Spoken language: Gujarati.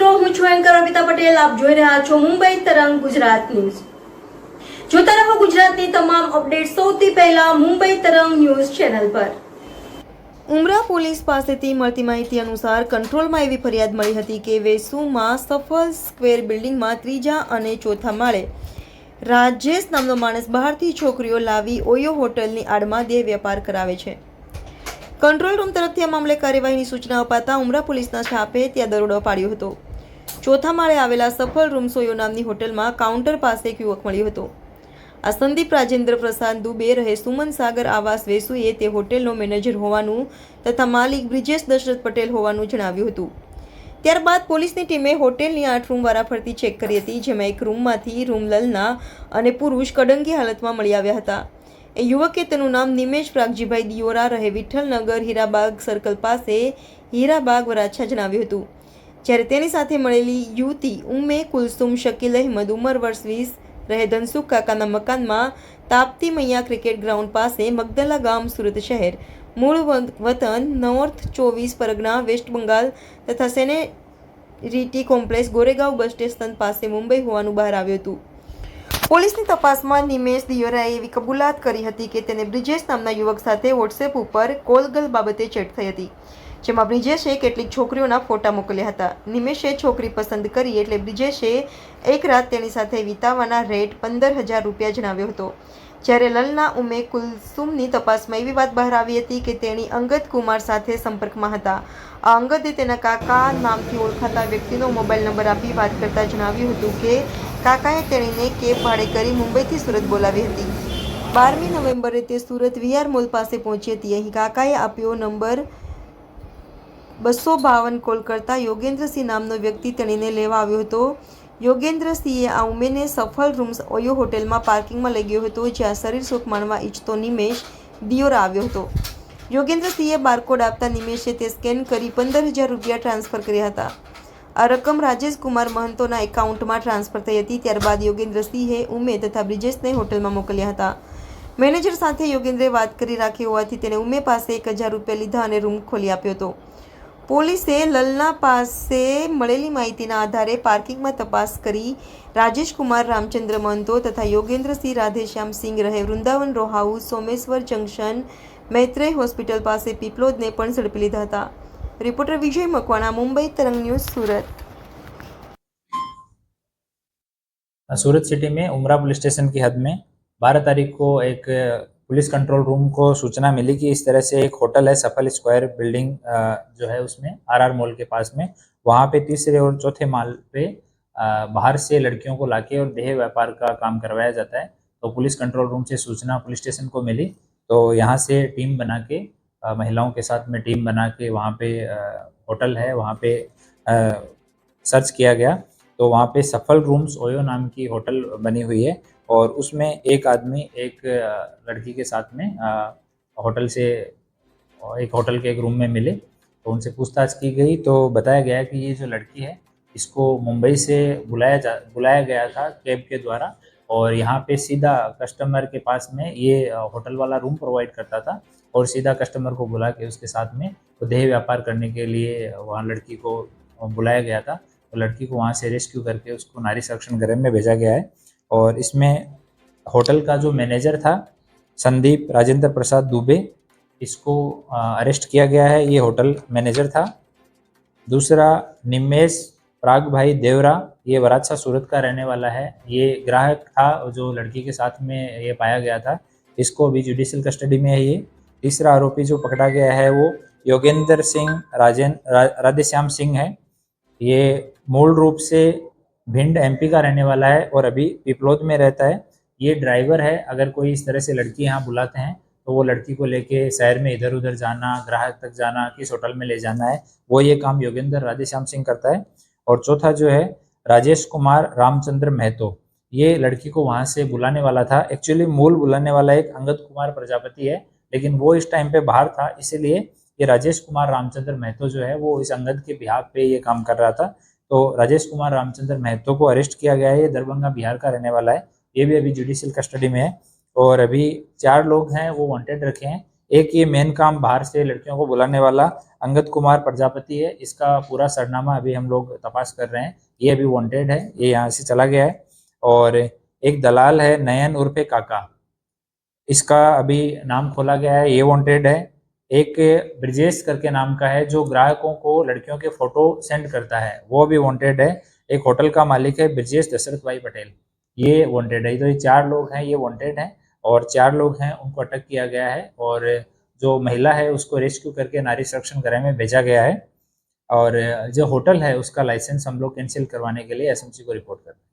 મિત્રો, હું છું એન્કર અમિતા પટેલ. આપ જોઈ રહ્યા છો મુંબઈ તરંગ ગુજરાત ન્યૂઝ. જોતા રહો ગુજરાતની તમામ અપડેટ સૌથી પહેલા મુંબઈ તરંગ ન્યૂઝ ચેનલ પર. ઉમરા પોલીસ પાસેથી મળતી માહિતી અનુસાર કંટ્રોલમાં એવી ફરિયાદ મળી હતી કે વેસુમાં સફલ સ્ક્વેર બિલ્ડિંગમાં ત્રીજા અને ચોથા માળે રાજેશ નામનો માણસ બહારથી છોકરીઓ લાવી ઓયો હોટલની આડમાં દેહ વેપાર કરાવે છે. કંટ્રોલ રૂમ તરફથી આ મામલે કાર્યવાહીની સૂચના અપાતા ઉમરા પોલીસના સ્ટાફે ત્યાં દરોડો પાડ્યો હતો. ચોથા માળે આવેલા સફળ રૂમ સોયો નામની હોટલમાં કાઉન્ટર પાસે એક યુવક મળ્યો હતો. આ સંદીપ રાજેન્દ્ર પ્રસાદ દુબે રહે સુમન સાગર આવાસ વેસુએ તે હોટેલનો મેનેજર હોવાનું તથા માલિક બ્રિજેશ દશરથ પટેલ હોવાનું જણાવ્યું હતું. ત્યારબાદ પોલીસની ટીમે હોટેલની 8 રૂમ વારાફરતી ચેક કરી હતી, જેમાં એક રૂમમાંથી રૂમ લલના અને પુરુષ કડંગી હાલતમાં મળી આવ્યા હતા. એ યુવકે તેનું નામ નિમેશ પ્રાગજીભાઈ દિયોરા રહે વિઠ્ઠલનગર હીરાબાગ સર્કલ પાસે હીરાબાગ વરાછા જણાવ્યું હતું. જ્યારે તેની સાથે મળેલી યુવતી ઉમ્મે કુલસુમ શકીલ અહેમદ ઉંમર વર્ષ 20 રહે ધનસુખ કાકાના મકાનમાં તાપ્તી મૈયા ક્રિકેટ ગ્રાઉન્ડ પાસે મગદલા ગામ સુરત શહેર મૂળ વતન નોર્થ 24 પરગના વેસ્ટ બંગાળ તથા સેનેરિટી કોમ્પ્લેક્સ ગોરેગાંવ બસ સ્ટેશન પાસે મુંબઈ હોવાનું બહાર આવ્યું હતું. પોલીસની તપાસમાં નિમેશ દિયોરાએ એવી કબૂલાત કરી હતી કે તેને બ્રિજેશ નામના યુવક સાથે વોટ્સએપ ઉપર કોલગલ બાબતે ચેટ થઈ હતી, જેમાં બ્રિજેશે કેટલીક છોકરીઓના ફોટા મોકલ્યા હતા. નિમેશે છોકરી પસંદ કરી એટલે બ્રિજેશે એક રાત તેની સાથે વિતાવવાના રેટ 15,000 રૂપિયા જણાવ્યો હતો. જ્યારે લલના ઉમે કુલસુમની તપાસમાં એવી વાત બહાર આવી હતી કે તેણી અંગદ કુમાર સાથે સંપર્કમાં હતા. આ અંગદે તેના કાકા નામથી ઓળખાતા વ્યક્તિનો મોબાઈલ નંબર આપી વાત કરતા જણાવ્યું હતું કે કાકાએ તેણીને કેબ ભાડે કરી મુંબઈથી સુરત બોલાવી હતી. 12મી નવેમ્બરે તે સુરત વીઆર મોલ પાસે પહોંચી હતી. અહીં કાકાએ આપ્યો નંબર 252 કોલ કરતા યોગેન્દ્રસિંહ નામનો વ્યક્તિ તેણીને લેવા આવ્યો હતો. યોગેન્દ્રસિંહે આ ઉમેને સફળ રૂમ્સ ઓયો હોટેલમાં પાર્કિંગમાં લઈ ગયો હતો, જ્યાં શરીર સુખ માણવા ઈચ્છતો નિમેશ દિયોરા આવ્યો હતો. યોગેન્દ્રસિંહે બારકોડ આપતા નિમેશે તે સ્કેન કરી 15,000 રૂપિયા ટ્રાન્સફર કર્યા હતા. આ રકમ રાજેશ કુમાર મહંતોના એકાઉન્ટમાં ટ્રાન્સફર થઈ હતી. ત્યારબાદ યોગેન્દ્રસિંહે ઉમે તથા બ્રિજેશને હોટલમાં મોકલ્યા હતા. મેનેજર સાથે યોગેન્દ્રે વાત કરી રાખી હોવાથી તેને ઉમે પાસે 1,000 રૂપિયા લીધા અને રૂમ ખોલી આપ્યો હતો. પોલીસે લલના પાસે મળેલી માહિતીના આધારે પાર્કિંગમાં તપાસ કરી રાજેશ કુમાર રામચંદ્ર મહંતો તથા યોગેન્દ્રસિંહ રાધેશ્યામ સિંહ રહે Vrindavan row house Someshwar junction Maitreya hospital પાસે પીપલોદને પણ ઝડપી લીધા હતા. रिपोर्टर विजय मकवाना, मुंबई तरंग न्यूज़, सूरत. सूरत सिटी में उमरा पुलिस स्टेशन की हद में 12 तारीख को एक पुलिस कंट्रोल रूम को सूचना मिली कि इस तरह से एक होटल है सफल स्क्वायर बिल्डिंग जो है उसमें आरआर मॉल के पास में, वहाँ पे तीसरे और चौथे माल पे बाहर से लड़कियों को लाके और देह व्यापार का काम करवाया जाता है. तो पुलिस कंट्रोल रूम से सूचना पुलिस स्टेशन को मिली, तो यहाँ से टीम बना के महिलाओं के साथ में टीम बना के वहाँ पे होटल है वहाँ पे सर्च किया गया. तो वहाँ पे सफल रूम्स ओयो नाम की होटल बनी हुई है और उसमें एक आदमी एक लड़की के साथ में होटल के एक रूम में मिले. तो उनसे पूछताछ की गई तो बताया गया कि ये जो लड़की है इसको मुंबई से बुलाया गया था कैब के द्वारा और यहाँ पे सीधा कस्टमर के पास में ये होटल वाला रूम प्रोवाइड करता था और सीधा कस्टमर को बुला के उसके साथ में तो देह व्यापार करने के लिए वहाँ लड़की को बुलाया गया था. तो लड़की को वहाँ से रेस्क्यू करके उसको नारी संरक्षण गृह में भेजा गया है. और इसमें होटल का जो मैनेजर था संदीप राजेंद्र प्रसाद दुबे, इसको अरेस्ट किया गया है. ये होटल मैनेजर था. दूसरा निमेश प्राग भाई देवरा, ये वराछा सूरत का रहने वाला है. ये ग्राहक था जो लड़की के साथ में ये पाया गया था. इसको अभी जुडिशियल कस्टडी में है. ये तीसरा आरोपी जो पकड़ा गया है वो योगेंद्र सिंह राधेश्याम सिंह है. ये मूल रूप से भिंड एमपी का रहने वाला है और अभी पिपलोद में रहता है. ये ड्राइवर है. अगर कोई इस तरह से लड़की यहाँ बुलाते हैं तो वो लड़की को लेके शहर में इधर उधर जाना, ग्राहक तक जाना, किस होटल में ले जाना है, वो ये काम योगेंद्र राधेश्याम सिंह करता है. और चौथा जो है राजेश कुमार रामचंद्र महतो, ये लड़की को वहाँ से बुलाने वाला था. एक्चुअली मूल बुलाने वाला एक अंगद कुमार प्रजापति है, लेकिन वो इस टाइम पे बाहर था, इसीलिए ये राजेश कुमार रामचंद्र महतो जो है वो इस अंगद के बिहाफ पे ये काम कर रहा था. तो राजेश कुमार रामचंद्र महतो को अरेस्ट किया गया है. ये दरभंगा बिहार का रहने वाला है. ये भी अभी जुडिशियल कस्टडी में है. और अभी 4 लोग हैं वो वांटेड रखे हैं. एक ये मेन काम बाहर से लड़कियों को बुलाने वाला अंगद कुमार प्रजापति है, इसका पूरा सरनामा अभी हम लोग तपास कर रहे हैं। ये अभी वांटेड है, ये यहाँ से चला गया है। और एक दलाल है नयन उर्फे काका, इसका अभी नाम खोला गया है, ये वांटेड है। एक ब्रिजेश करके नाम का है जो ग्राहकों को लड़कियों के फोटो सेंड करता है, वो भी वांटेड है। एक होटल का मालिक है ब्रिजेश दशरथ भाई पटेल, ये वांटेड है। तो ये 4 लोग हैं, ये वांटेड हैं और 4 लोग हैं उनको अटक किया गया है। और जो महिला है उसको रेस्क्यू करके नारी संरक्षण गृह में भेजा गया है। और जो होटल है उसका लाइसेंस हम लोग कैंसिल करवाने के लिए एसएमसी को रिपोर्ट कर रहे हैं।